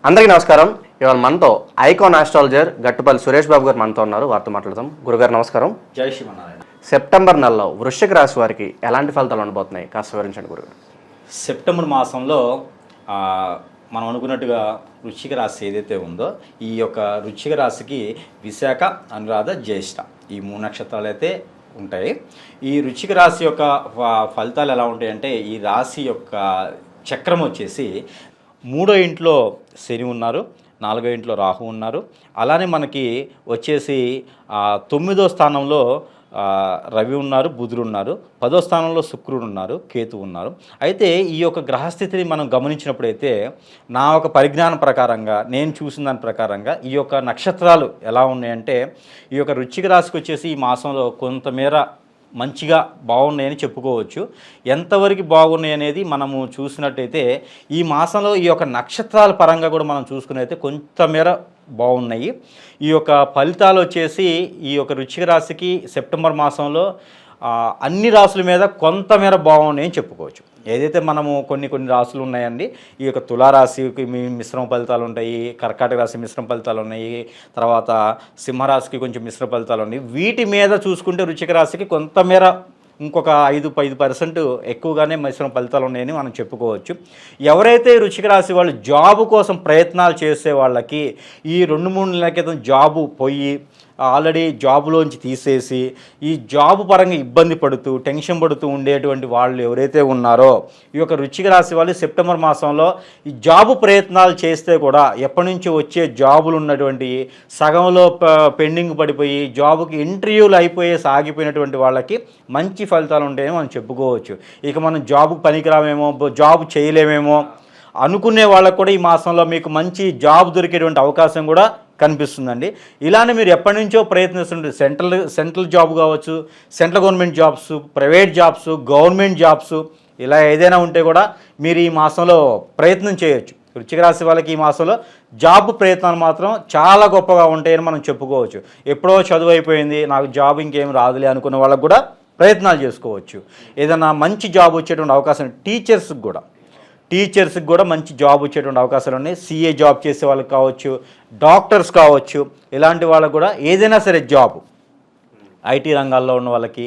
అందరికీ నమస్కారం. ఇవాళ మనతో ఐకాన్ ఆస్ట్రాలజర్ గట్టుపల్లి సురేష్ బాబు గారు మనతో ఉన్నారు. వారితో మాట్లాడదాం. గురుగారు నమస్కారం. జై శ్రీమన్నారాయణ. సెప్టెంబర్ నెలలో వృశ్చిక రాశి వారికి ఎలాంటి ఫలితాలు ఉండబోతున్నాయి కాస్త వివరించండి గురుగారు. సెప్టెంబర్ మాసంలో మనం అనుకున్నట్టుగా వృశ్చిక రాశి ఏదైతే ఉందో ఈ యొక్క వృశ్చిక రాశికి విశాఖ, అనురాధ, జ్యేష్ఠ ఈ 3 నక్షత్రాలు అయితే ఉంటాయి. ఈ వృశ్చిక రాశి యొక్క ఫలితాలు ఎలా ఉంటాయంటే, ఈ రాశి యొక్క చక్రం వచ్చేసి 3వ ఇంట్లో శని ఉన్నారు, 4వ ఇంట్లో రాహు ఉన్నారు. అలానే మనకి వచ్చేసి 9వ స్థానంలో రవి ఉన్నారు, బుధుడు ఉన్నారు, 10వ స్థానంలో శుక్రుడు ఉన్నారు, కేతు ఉన్నారు. అయితే ఈ యొక్క గ్రహస్థితిని మనం గమనించినప్పుడైతే నా ఒక పరిజ్ఞానం ప్రకారంగా, నేను చూసిన దాని ప్రకారంగా ఈ యొక్క నక్షత్రాలు ఎలా ఉన్నాయంటే, ఈ యొక్క వృశ్చిక రాశికి వచ్చేసి ఈ మాసంలో కొంతమేర మంచిగా బాగున్నాయని చెప్పుకోవచ్చు. ఎంతవరకు బాగున్నాయి అనేది మనము చూసినట్టయితే ఈ మాసంలో ఈ యొక్క నక్షత్రాల పరంగా కూడా మనం చూసుకున్నైతే కొంతమేర బాగున్నాయి. ఈ యొక్క ఫలితాలు వచ్చేసి ఈ యొక్క వృశ్చిక రాశికి సెప్టెంబర్ మాసంలో అన్ని రాశుల మీద కొంతమేర బాగున్నాయని చెప్పుకోవచ్చు. ఏదైతే మనము కొన్ని రాశులు ఉన్నాయండి, ఈ యొక్క తులారాశికి మిశ్రమ ఫలితాలు ఉంటాయి, కర్కాటక రాశి మిశ్రమ ఫలితాలు ఉన్నాయి, తర్వాత సింహరాశికి కొంచెం మిశ్రమ ఫలితాలు ఉన్నాయి. వీటి మీద చూసుకుంటే వృశ్చిక రాశికి కొంతమేర ఇంకొక 5% ఎక్కువగానే మిశ్రమ ఫలితాలు ఉన్నాయని మనం చెప్పుకోవచ్చు. ఎవరైతే వృశ్చిక రాశి వాళ్ళు జాబు కోసం ప్రయత్నాలు చేసే వాళ్ళకి ఈ 2-3 నెలల క్రితం జాబు పోయి ఆల్రెడీ జాబులోంచి తీసేసి ఈ జాబు పరంగా ఇబ్బంది పడుతూ టెన్షన్ పడుతూ ఉండేటువంటి వాళ్ళు ఎవరైతే ఉన్నారో ఈ యొక్క వృశ్చిక రాశి వాళ్ళు సెప్టెంబర్ మాసంలో ఈ జాబు ప్రయత్నాలు చేస్తే కూడా ఎప్పటి నుంచి వచ్చే జాబులు ఉన్నటువంటి సగంలో పెండింగ్ పడిపోయి జాబుకి ఇంటర్వ్యూలు అయిపోయి సాగిపోయినటువంటి వాళ్ళకి మంచి ఫలితాలు ఉంటాయని మనం చెప్పుకోవచ్చు. ఇక మనం జాబుకు పనికిరామేమో, జాబ్ చేయలేమేమో అనుకునే వాళ్ళకు కూడా ఈ మాసంలో మీకు మంచి జాబ్ దొరికేటువంటి అవకాశం కూడా కనిపిస్తుందండి. ఇలానే మీరు ఎప్పటి నుంచో ప్రయత్నిస్తుంటే సెంట్రల్ జాబ్ కావచ్చు, central government jobs, private jobs, government jobs ఇలా ఏదైనా ఉంటే కూడా మీరు ఈ మాసంలో ప్రయత్నం చేయొచ్చు. వృశ్చిక రాశి వాళ్ళకి ఈ మాసంలో జాబ్ ప్రయత్నాలు మాత్రం చాలా గొప్పగా ఉంటాయని మనం చెప్పుకోవచ్చు. ఎప్పుడో చదువు అయిపోయింది, నాకు జాబ్ ఇంకేం రాదులే అనుకున్న వాళ్ళకు కూడా ప్రయత్నాలు చేసుకోవచ్చు. ఏదైనా మంచి జాబ్ వచ్చేటువంటి అవకాశం టీచర్స్కి కూడా మంచి జాబ్ వచ్చేటువంటి అవకాశాలు ఉన్నాయి. సిఏ జాబ్ చేసే వాళ్ళకి కావచ్చు, డాక్టర్స్ కావచ్చు, ఇలాంటి వాళ్ళకు కూడా ఏదైనా సరే జాబు, ఐటీ రంగాల్లో ఉన్న వాళ్ళకి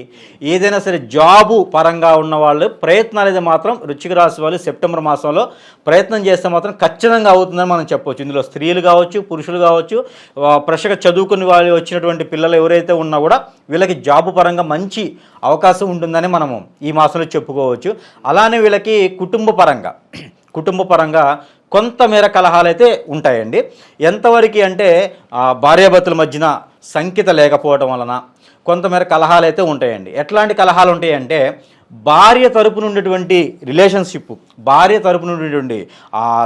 ఏదైనా సరే జాబు పరంగా ఉన్న వాళ్ళు ప్రయత్నాలు అయితే మాత్రం వృశ్చిక రాశి వాళ్ళు సెప్టెంబర్ మాసంలో ప్రయత్నం చేస్తే మాత్రం ఖచ్చితంగా అవుతుందని మనం చెప్పవచ్చు. ఇందులో స్త్రీలు కావచ్చు, పురుషులు కావచ్చు, ఫ్రెష్గా చదువుకుని వాళ్ళు వచ్చినటువంటి పిల్లలు ఎవరైతే ఉన్నా కూడా వీళ్ళకి జాబు పరంగా మంచి అవకాశం ఉంటుందని మనము ఈ మాసంలో చెప్పుకోవచ్చు. అలానే వీళ్ళకి కుటుంబ పరంగా కొంతమేర కలహాలు అయితే ఉంటాయండి. ఎంతవరకు అంటే భార్యాభర్తల మధ్యన సంఖ్యత లేకపోవడం వలన కొంతమేర కలహాలు అయితే ఉంటాయండి. ఎట్లాంటి కలహాలు ఉంటాయంటే, భార్య తరపున ఉండేటువంటి రిలేషన్షిప్, భార్య తరపున ఉండేటువంటి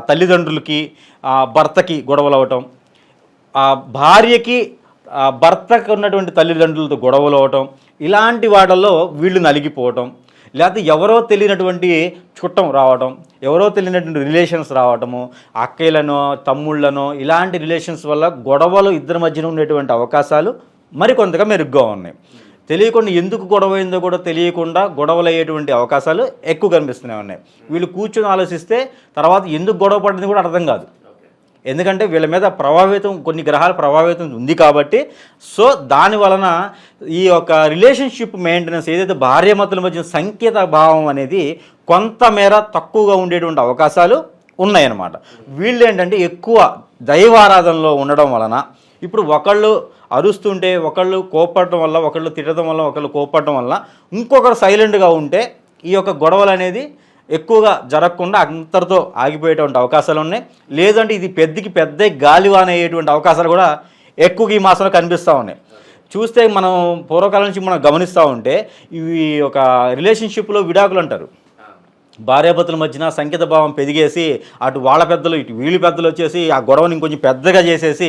తల్లిదండ్రులకి భర్తకి గొడవలు అవటం, భార్యకి భర్తకు ఉన్నటువంటి తల్లిదండ్రులతో గొడవలు అవటం, ఇలాంటి వాటిల్లో వీళ్ళు నలిగిపోవటం, లేకపోతే ఎవరో తెలియనటువంటి చుట్టం రావటం, ఎవరో తెలియనటువంటి రిలేషన్స్ రావటము, అక్కయ్యలను తమ్ముళ్ళను ఇలాంటి రిలేషన్స్ వల్ల గొడవలు ఇద్దరి మధ్యన ఉండేటువంటి అవకాశాలు మరికొంతగా మెరుగ్గా ఉన్నాయి. తెలియకుండా ఎందుకు గొడవ అయిందో కూడా తెలియకుండా గొడవలు అయ్యేటువంటి అవకాశాలు ఎక్కువ కనిపిస్తూనే ఉన్నాయి. వీళ్ళు కూర్చొని ఆలోచిస్తే తర్వాత ఎందుకు గొడవ పడింది కూడా అర్థం కాదు. ఎందుకంటే వీళ్ళ మీద కొన్ని గ్రహాల ప్రభావితం ఉంది కాబట్టి. సో దాని వలన ఈ యొక్క రిలేషన్షిప్ మెయింటెనెన్స్ ఏదైతే భార్యాభర్తల మధ్య సంకేత భావం అనేది కొంతమేర తక్కువగా ఉండేటువంటి అవకాశాలు ఉన్నాయన్నమాట. వీళ్ళు ఏంటంటే ఎక్కువ దైవారాధనలో ఉండడం వలన ఇప్పుడు ఒకళ్ళు అరుస్తుంటే, ఒకళ్ళు కోపడటం వల్ల, ఒకళ్ళు తిట్టడం వల్ల, ఒకళ్ళు కోపడటం వల్ల ఇంకొకరు సైలెంట్గా ఉంటే ఈ యొక్క గొడవలు అనేది ఎక్కువగా జరగకుండా అంతటితో ఆగిపోయేటువంటి అవకాశాలు ఉన్నాయి. లేదంటే ఇది పెద్ద గాలివాన అయ్యేటువంటి అవకాశాలు కూడా ఎక్కువగా ఈ మాసంలో కనిపిస్తూ ఉన్నాయి. చూస్తే మనం పూర్వకాలం నుంచి మనం గమనిస్తూ ఉంటే ఇవి ఒక రిలేషన్షిప్లో విడాకులు అంటారు. భార్యాభర్తల మధ్యన సంకేత భావం పెరిగేసి అటు వాళ్ళ పెద్దలు ఇటు వీళ్ళ పెద్దలు వచ్చేసి ఆ గొడవని ఇంకొంచెం పెద్దగా చేసేసి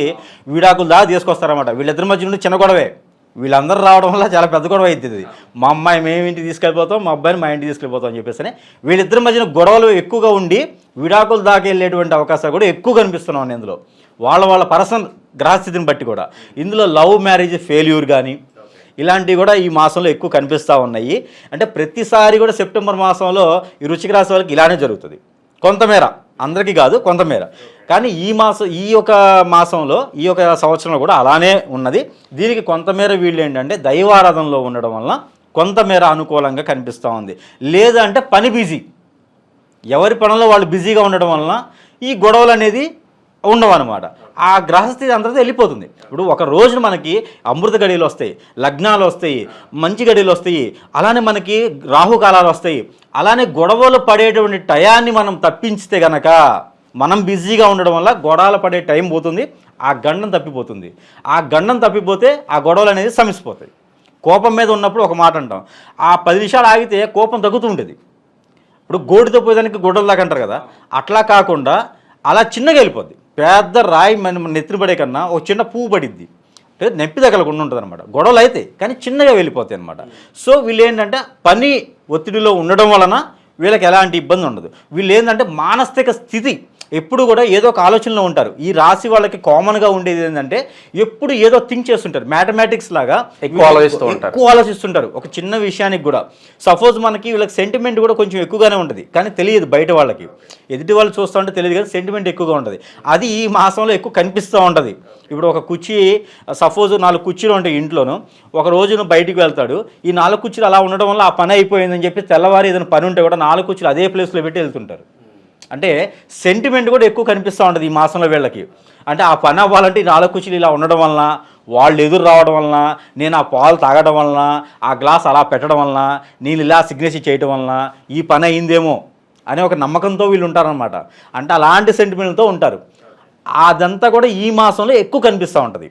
విడాకులు దాకా తీసుకొస్తారన్నమాట. వీళ్ళిద్దరి మధ్య నుండి చిన్న గొడవే, వీళ్ళందరూ రావడం వల్ల చాలా పెద్ద గొడవ అవుతుంది. మా అమ్మాయి మేము ఇంటికి తీసుకెళ్ళిపోతాం, మా అబ్బాయిని మా ఇంటికి తీసుకెళ్ళిపోతాం అని చెప్పేసి వీళ్ళిద్దరి మధ్యన గొడవలు ఎక్కువగా ఉండి విడాకులు దాకా వెళ్ళేటువంటి అవకాశాలు కూడా ఎక్కువ కనిపిస్తున్నాం ఇందులో. వాళ్ళ పర్సనల్ గ్రహస్థితిని బట్టి కూడా. ఇందులో లవ్ మ్యారేజ్ ఫెయిల్యూర్ కానీ ఇలాంటివి కూడా ఈ మాసంలో ఎక్కువ కనిపిస్తూ ఉన్నాయి. అంటే ప్రతిసారి కూడా సెప్టెంబర్ మాసంలో ఈ వృశ్చిక రాశి వాళ్ళకి ఇలానే జరుగుతుంది. కొంతమేర, అందరికీ కాదు, కొంతమేర. కానీ ఈ ఒక మాసంలో ఈ ఒక సంవత్సరంలో కూడా అలానే ఉన్నది. దీనికి కొంతమేర వీళ్ళు ఏంటంటే దైవారాధనలో ఉండడం వలన కొంతమేర అనుకూలంగా కనిపిస్తూ ఉంది. లేదంటే పని బిజీ, ఎవరి పనుల్లో వాళ్ళు బిజీగా ఉండడం వలన ఈ గొడవలు అనేది ఉండవు అనమాట. ఆ గ్రహస్థితి అంతా వెళ్ళిపోతుంది. ఇప్పుడు ఒక రోజు మనకి అమృత గడియలు వస్తాయి, లగ్నాలు వస్తాయి, మంచి గడియలు వస్తాయి, అలానే మనకి రాహుకాలాలు వస్తాయి. అలానే గొడవలు పడేటువంటి టయాన్ని మనం తప్పించితే గనక మనం బిజీగా ఉండడం వల్ల గొడవలు పడే టైం పోతుంది, ఆ గండం తప్పిపోతుంది. ఆ గండం తప్పిపోతే ఆ గొడవలు అనేది సమసిపోతాయి. కోపం మీద ఉన్నప్పుడు ఒక మాట అంటాం, ఆ 10 నిమిషాలు ఆగితే కోపం తగ్గుతూ ఉంటుంది. ఇప్పుడు గోడితో పోయేదానికి గొడవలు దాకా అంటారు కదా, అట్లా కాకుండా అలా చిన్నగా వెళ్ళిపోద్ది. పెద్ద రాయి మన నెత్తిన పడే కన్నా ఒక చిన్న పువ్వు పడిద్ది, అంటే నొప్పి తగలకుండా ఉంటుంది అనమాట. గొడవలు అయితే కానీ చిన్నగా వెళ్ళిపోతాయి అనమాట. సో వీళ్ళు ఏంటంటే పని ఒత్తిడిలో ఉండడం వలన వీళ్ళకి ఎలాంటి ఇబ్బంది ఉండదు. వీళ్ళు ఏంటంటే మానసిక స్థితి ఎప్పుడు కూడా ఏదో ఒక ఆలోచనలో ఉంటారు. ఈ రాశి వాళ్ళకి కామన్గా ఉండేది ఏంటంటే ఎప్పుడు ఏదో థింక్ చేస్తుంటారు, మ్యాథమెటిక్స్ లాగా ఎక్కువ ఆలోచిస్తుంటారు ఒక చిన్న విషయానికి కూడా. సపోజ్ మనకి వీళ్ళకి సెంటిమెంట్ కూడా కొంచెం ఎక్కువగానే ఉంటుంది, కానీ తెలియదు బయట వాళ్ళకి. ఎదుటి వాళ్ళు చూస్తూ ఉంటే తెలియదు కానీ సెంటిమెంట్ ఎక్కువగా ఉంటుంది. అది ఈ మాసంలో ఎక్కువ కనిపిస్తూ ఉంటుంది. ఇప్పుడు ఒక కుర్చీ, సపోజ్ 4 కుర్చీలు ఉంటాయి ఇంట్లోనూ, ఒక రోజును బయటికి వెళ్తాడు, ఈ 4 కుర్చీలు అలా ఉండడం వల్ల ఆ పని అయిపోయిందని చెప్పి తెల్లవారి ఏదైనా పని ఉంటే కూడా 4 కుర్చీలు అదే ప్లేస్లో పెట్టి వెళ్తుంటారు. అంటే సెంటిమెంట్ కూడా ఎక్కువ కనిపిస్తూ ఉంటుంది ఈ మాసంలో వీళ్ళకి. అంటే ఆ పని అవ్వాలంటే ఈ 4 కుర్చీలు ఇలా ఉండడం వలన, వాళ్ళు ఎదురు రావడం వలన, నేను ఆ పాలు తాగడం వలన, ఆ గ్లాస్ అలా పెట్టడం వలన, నేను ఇలా సిగ్నేచర్ చేయడం వలన ఈ పని అయిందేమో అనే ఒక నమ్మకంతో వీళ్ళు ఉంటారనమాట. అంటే అలాంటి సెంటిమెంట్తో ఉంటారు. అదంతా కూడా ఈ మాసంలో ఎక్కువ కనిపిస్తూ ఉంటుంది.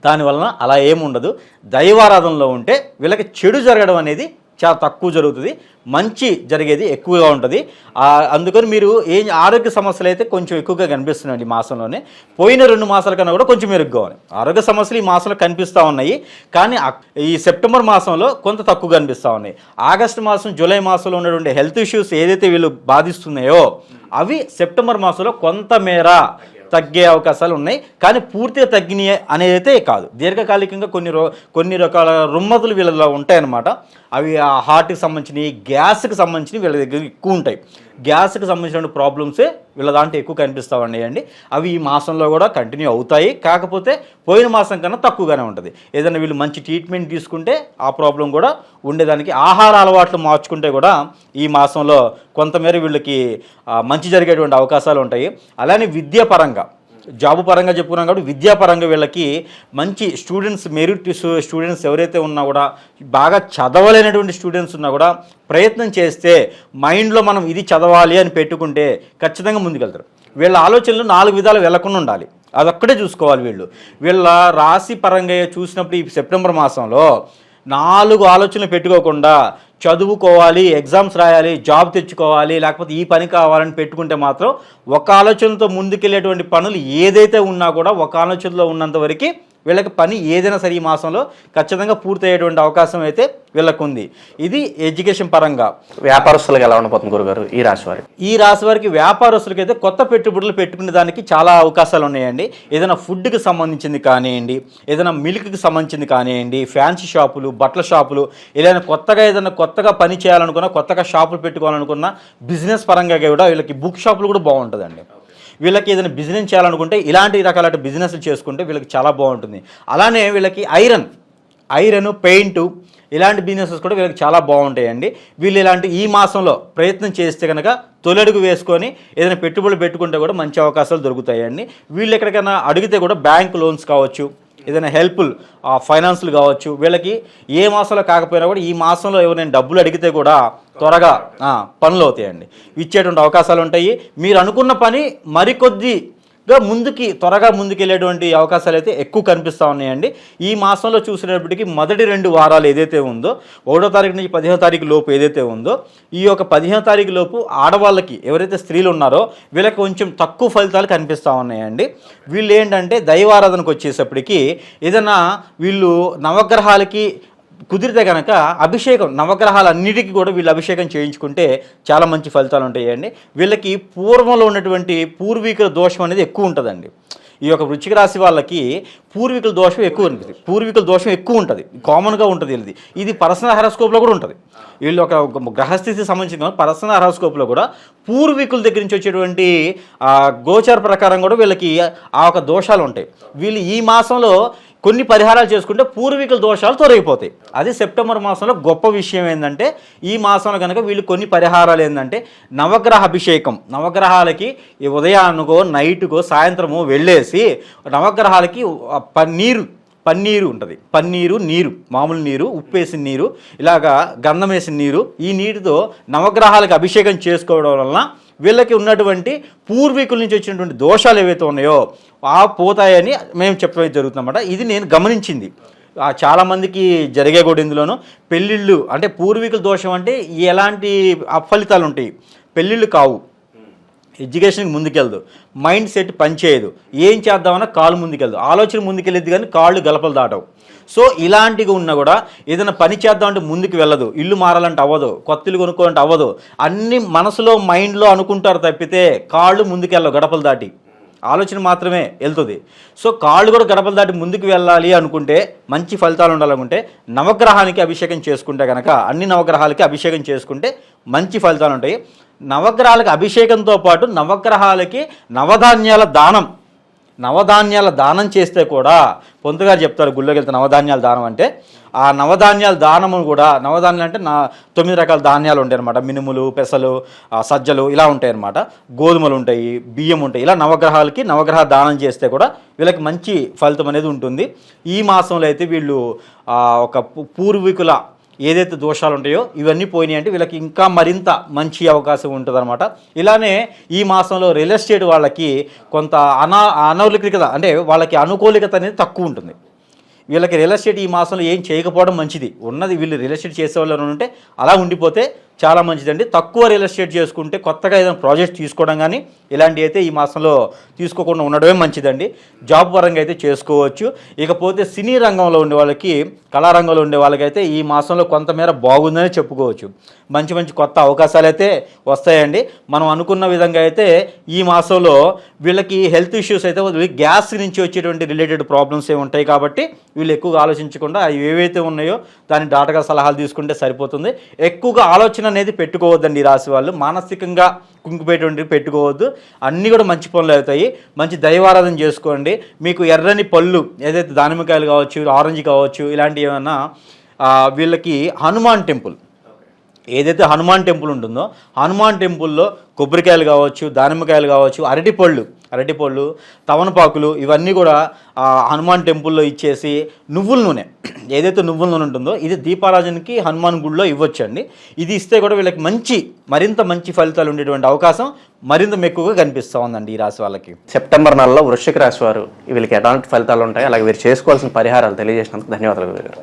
దానివలన అలా ఏముండదు. దైవారాధనలో ఉంటే వీళ్ళకి చెడు జరగడం అనేది చాలా తక్కువ జరుగుతుంది, మంచి జరిగేది ఎక్కువగా ఉంటుంది. అందుకని మీరు ఆరోగ్య సమస్యలు అయితే కొంచెం ఎక్కువగా కనిపిస్తున్నాయి ఈ మాసంలోనే. పోయిన 2 మాసాల కన్నా కూడా కొంచెం మెరుగ్గా ఉన్నాయి. ఆరోగ్య సమస్యలు ఈ మాసంలో కనిపిస్తూ ఉన్నాయి, కానీ ఈ సెప్టెంబర్ మాసంలో కొంత తక్కువ కనిపిస్తూ ఉన్నాయి. ఆగస్టు మాసం, జూలై మాసంలో ఉన్నటువంటి హెల్త్ ఇష్యూస్ ఏదైతే వీళ్ళు బాధిస్తున్నాయో అవి సెప్టెంబర్ మాసంలో కొంతమేర తగ్గే అవకాశాలు ఉన్నాయి, కానీ పూర్తిగా తగ్గినాయి అనేది అయితే కాదు. దీర్ఘకాలికంగా కొన్ని రకాల రుమ్మతులు వీళ్ళలో ఉంటాయన్నమాట. అవి ఆ హార్ట్కి సంబంధించినవి, గ్యాస్కి సంబంధించినవి వీళ్ళ దగ్గర ఎక్కువ ఉంటాయి. గ్యాస్కి సంబంధించిన ప్రాబ్లమ్సే వీళ్ళ దాంట్లో ఎక్కువ కనిపిస్తూ ఉన్నాయండి. అవి ఈ మాసంలో కూడా కంటిన్యూ అవుతాయి, కాకపోతే పోయిన మాసం కన్నా తక్కువగానే ఉంటుంది. ఏదైనా వీళ్ళు మంచి ట్రీట్మెంట్ తీసుకుంటే ఆ ప్రాబ్లం కూడా ఉండేదానికి, ఆహార అలవాట్లు మార్చుకుంటే కూడా ఈ మాసంలో కొంతమేర వీళ్ళకి మంచి జరిగేటువంటి అవకాశాలు ఉంటాయి. అలానే విద్యాపరంగా, జాబు పరంగా చెప్పుకున్నాం కాబట్టి విద్యాపరంగా వీళ్ళకి మంచి స్టూడెంట్స్, మెరిట్ స్టూడెంట్స్ ఎవరైతే ఉన్నా కూడా, బాగా చదవలేనటువంటి స్టూడెంట్స్ ఉన్నా కూడా ప్రయత్నం చేస్తే, మైండ్లో మనం ఇది చదవాలి అని పెట్టుకుంటే ఖచ్చితంగా ముందుకెళ్తారు. వీళ్ళ ఆలోచనలు 4 విధాలు వెళ్లకుండా ఉండాలి, అదొక్కటే చూసుకోవాలి. వీళ్ళ రాశి పరంగా చూసినప్పుడు ఈ సెప్టెంబర్ మాసంలో 4 ఆలోచనలు పెట్టుకోకుండా చదువుకోవాలి, ఎగ్జామ్స్ రాయాలి, జాబ్ తెచ్చుకోవాలి, లేకపోతే ఈ పని కావాలని పెట్టుకుంటే మాత్రం ఒక ఆలోచనతో ముందుకెళ్ళేటువంటి పనులు ఏదైతే ఉన్నా కూడా ఒక ఆలోచనలో ఉన్నంత వరకు వీళ్ళకి పని ఏదైనా సరే ఈ మాసంలో ఖచ్చితంగా పూర్తయ్యేటువంటి అవకాశం అయితే వీళ్ళకు ఉంది. ఇది ఎడ్యుకేషన్ పరంగా. వ్యాపారస్తులకు ఎలా ఉండబోతుంది గురుగారు ఈ రాశి వారికి? ఈ రాశి వారికి వ్యాపారస్తులకి అయితే కొత్త పెట్టుబడులు పెట్టుకునే దానికి చాలా అవకాశాలు ఉన్నాయండి. ఏదైనా ఫుడ్కి సంబంధించింది కానివ్వండి, ఏదైనా మిల్క్కి సంబంధించింది కానివ్వండి, ఫ్యాన్సీ షాపులు, బట్టల షాపులు, ఏదైనా కొత్తగా పని చేయాలనుకున్నా, కొత్తగా షాపులు పెట్టుకోవాలనుకున్నా, బిజినెస్ పరంగా కూడా వీళ్ళకి బుక్ షాపులు కూడా బాగుంటుందండి. వీళ్ళకి ఏదైనా బిజినెస్ చేయాలనుకుంటే ఇలాంటి రకాల బిజినెస్లు చేసుకుంటే వీళ్ళకి చాలా బాగుంటుంది. అలానే వీళ్ళకి ఐరన్, పెయింటు ఇలాంటి బిజినెసెస్ కూడా వీళ్ళకి చాలా బాగుంటాయండి. వీళ్ళు ఇలాంటి ఈ మాసంలో ప్రయత్నం చేస్తే కనుక తొలడుగు వేసుకొని ఏదైనా పెట్టుబడులు పెట్టుకుంటే కూడా మంచి అవకాశాలు దొరుకుతాయండి. వీళ్ళు ఎక్కడికైనా అడిగితే కూడా బ్యాంక్ లోన్స్ కావచ్చు, ఏదైనా హెల్ప్ఫుల్ ఫైనాన్స్లు కావచ్చు, వీళ్ళకి ఏ మాసంలో కాకపోయినా కూడా ఈ మాసంలో ఎవరైనా డబ్బులు అడిగితే కూడా త్వరగా పనులు అవుతాయండి, ఇచ్చేటువంటి అవకాశాలు ఉంటాయి. మీరు అనుకున్న పని మరికొద్దిగా త్వరగా ముందుకెళ్ళేటువంటి అవకాశాలు అయితే ఎక్కువ కనిపిస్తూ ఉన్నాయండి. ఈ మాసంలో చూసినప్పటికీ మొదటి 2 వారాలు ఏదైతే ఉందో, 1వ తారీఖు నుంచి 15వ తారీఖు లోపు ఏదైతే ఉందో, ఈ యొక్క 15వ తారీఖు లోపు ఆడవాళ్ళకి, ఎవరైతే స్త్రీలు ఉన్నారో వీళ్ళకి కొంచెం తక్కువ ఫలితాలు కనిపిస్తూ ఉన్నాయండి. వీళ్ళు ఏంటంటే దైవారాధనకు వచ్చేసప్పటికి ఏదైనా వీళ్ళు నవగ్రహాలకి కుదిరితే కనుక అభిషేకం నవగ్రహాలన్నిటికీ కూడా వీళ్ళు అభిషేకం చేయించుకుంటే చాలా మంచి ఫలితాలు ఉంటాయండి. వీళ్ళకి పూర్వంలో ఉన్నటువంటి పూర్వీకుల దోషం అనేది ఎక్కువ ఉంటుందండి. ఈ యొక్క వృశ్చిక రాశి వాళ్ళకి పూర్వీకుల దోషం ఎక్కువ ఉంటుంది. పూర్వీకుల దోషం ఎక్కువ ఉంటుంది, కామన్గా ఉంటుంది. ఇది పర్సనల్ హారోస్కోప్లో కూడా ఉంటుంది. వీళ్ళు ఒక గ్రహస్థితికి సంబంధించిన పర్సనల్ హారోస్కోప్లో కూడా పూర్వీకుల దగ్గర నుంచి వచ్చేటువంటి గోచార ప్రకారం కూడా వీళ్ళకి ఆ ఒక దోషాలు ఉంటాయి. వీళ్ళు ఈ మాసంలో కొన్ని పరిహారాలు చేసుకుంటే పూర్వీకుల దోషాలు తొలగిపోతాయి. అది సెప్టెంబర్ మాసంలో గొప్ప విషయం ఏంటంటే, ఈ మాసంలో కనుక వీళ్ళు కొన్ని పరిహారాలు ఏంటంటే నవగ్రహ అభిషేకం. నవగ్రహాలకి ఈ ఉదయానికో నైటుకో సాయంత్రమో వెళ్ళేసి నవగ్రహాలకి పన్నీరు ఉంటుంది. నీరు, మామూలు నీరు, ఉప్పేసిన నీరు, ఇలాగా గంధం వేసిన నీరు, ఈ నీటితో నవగ్రహాలకు అభిషేకం చేసుకోవడం వలన వీళ్ళకి ఉన్నటువంటి పూర్వీకుల నుంచి వచ్చినటువంటి దోషాలు ఏవైతే ఉన్నాయో పోతాయని మేము చెప్పడం జరుగుతుందన్నమాట. ఇది నేను గమనించింది. చాలామందికి జరిగే కూడా ఇందులోనూ పెళ్ళిళ్ళు అంటే పూర్వీకుల దోషం అంటే ఎలాంటి అఫలితాలు ఉంటాయి. పెళ్ళిళ్ళు కావు, ఎడ్యుకేషన్కి ముందుకెళ్దు, మైండ్ సెట్ పనిచేయదు, ఏం చేద్దామన్నా కాలు ముందుకెళ్దు, ఆలోచన ముందుకెళ్ళేది కానీ కాళ్ళు గలపలు దాటవు. సో ఇలాంటివి ఉన్నా కూడా ఏదైనా పని చేద్దామంటే ముందుకు వెళ్ళదు, ఇల్లు మారాలంటే అవ్వదు, కొత్త ఇల్లు కొనుక్కోవాలంటే అవ్వదు, అన్నీ మనసులో మైండ్లో అనుకుంటారు తప్పితే కాళ్ళు ముందుకెళ్ళవు, గడపలు దాటి ఆలోచన మాత్రమే వెళ్తుంది. సో కాళ్ళు కూడా గడపలు దాటి ముందుకు వెళ్ళాలి అనుకుంటే, మంచి ఫలితాలు ఉండాలనుకుంటే నవగ్రహానికి అభిషేకం చేసుకుంటే కనుక, అన్ని నవగ్రహాలకి అభిషేకం చేసుకుంటే మంచి ఫలితాలు ఉంటాయి. నవగ్రహాలకి అభిషేకంతో పాటు నవగ్రహాలకి నవధాన్యాల దానం చేస్తే కూడా, పొంతుగారు చెప్తారు గుళ్ళోకి వెళ్తే నవధాన్యాల దానం అంటే, ఆ నవధాన్యాల దానము కూడా, నవధాన్యాలు అంటే 9 రకాల ధాన్యాలు ఉంటాయి అన్నమాట. మినుములు, పెసలు, సజ్జలు ఇలా ఉంటాయి అన్నమాట. గోధుమలు ఉంటాయి, బియ్యం ఉంటాయి. ఇలా నవగ్రహ దానం చేస్తే కూడా వీళ్ళకి మంచి ఫలితం అనేది ఉంటుంది. ఈ మాసంలో అయితే వీళ్ళు ఒక పూర్వీకుల ఏదైతే దోషాలు ఉంటాయో ఇవన్నీ పోయినాయి అంటే వీళ్ళకి ఇంకా మరింత మంచి అవకాశం ఉంటుంది అనమాట. ఇలానే ఈ మాసంలో రియల్ ఎస్టేట్ వాళ్ళకి కొంత అనౌలికత అంటే వాళ్ళకి అనుకూలికత అనేది తక్కువ ఉంటుంది. వీళ్ళకి రియల్ ఎస్టేట్ ఈ మాసంలో ఏం చేయకపోవడం మంచిది. ఉన్నది వీళ్ళు రియల్ ఎస్టేట్ చేసే వాళ్ళు ఉంటే అలా ఉండిపోతే చాలా మంచిదండి. తక్కువ రియల్ ఎస్టేట్ చేసుకుంటే కొత్తగా ఏదైనా ప్రాజెక్ట్ తీసుకోవడం కానీ ఇలాంటివి అయితే ఈ మాసంలో తీసుకోకుండా ఉండడమే మంచిదండి. జాబ్ పరంగా అయితే చేసుకోవచ్చు. ఇకపోతే సినీ రంగంలో ఉండే వాళ్ళకి, కళారంగంలో ఉండే వాళ్ళకైతే ఈ మాసంలో కొంతమేర బాగుందని చెప్పుకోవచ్చు. మంచి మంచి కొత్త అవకాశాలు అయితే వస్తాయండి. మనం అనుకున్న విధంగా అయితే ఈ మాసంలో వీళ్ళకి హెల్త్ ఇష్యూస్ అయితే గ్యాస్ నుంచి వచ్చేటువంటి రిలేటెడ్ ప్రాబ్లమ్స్ ఏమి ఉంటాయి కాబట్టి వీళ్ళు ఎక్కువగా ఆలోచించకుండా అవి ఏవైతే ఉన్నాయో దాని డాక్టర్ సలహాలు తీసుకుంటే సరిపోతుంది. ఎక్కువగా ఆలోచన అనేది పెట్టుకోవద్దండి. ఈ రాశి వాళ్ళు మానసికంగా కుంగిపోయేటువంటి పెట్టుకోవద్దు. అన్నీ కూడా మంచి పనులు అవుతాయి. మంచి దైవారాధన చేసుకోండి. మీకు ఎర్రని పళ్ళు ఏదైతే దానిమ్మకాయలు కావచ్చు, ఆరెంజ్ కావచ్చు, ఇలాంటివి ఏమైనా వీళ్ళకి హనుమాన్ టెంపుల్ ఏదైతే హనుమాన్ టెంపుల్ ఉంటుందో హనుమాన్ టెంపుల్లో కొబ్బరికాయలు కావచ్చు, దానిమ్మకాయలు కావచ్చు, అరటిపళ్ళు, తమలపాకులు ఇవన్నీ కూడా హనుమాన్ టెంపుల్లో ఇచ్చేసి నువ్వుల నూనె ఏదైతే నువ్వుల నూనె ఉంటుందో ఇది దీపారాజనకి హనుమాన్ గుడిలో ఇవ్వచ్చండి. ఇది ఇస్తే కూడా వీళ్ళకి మరింత మంచి ఫలితాలు ఉండేటువంటి అవకాశం మరింత ఎక్కువగా కనిపిస్తూ ఉందండి ఈ రాశి వాళ్ళకి. సెప్టెంబర్ నెలలో వృశ్చిక రాశి వారు వీళ్ళకి ఎలాంటి ఫలితాలు ఉంటాయి, అలాగే వీరు చేసుకోవాల్సిన పరిహారాలు తెలియజేసినందుకు ధన్యవాదాలు.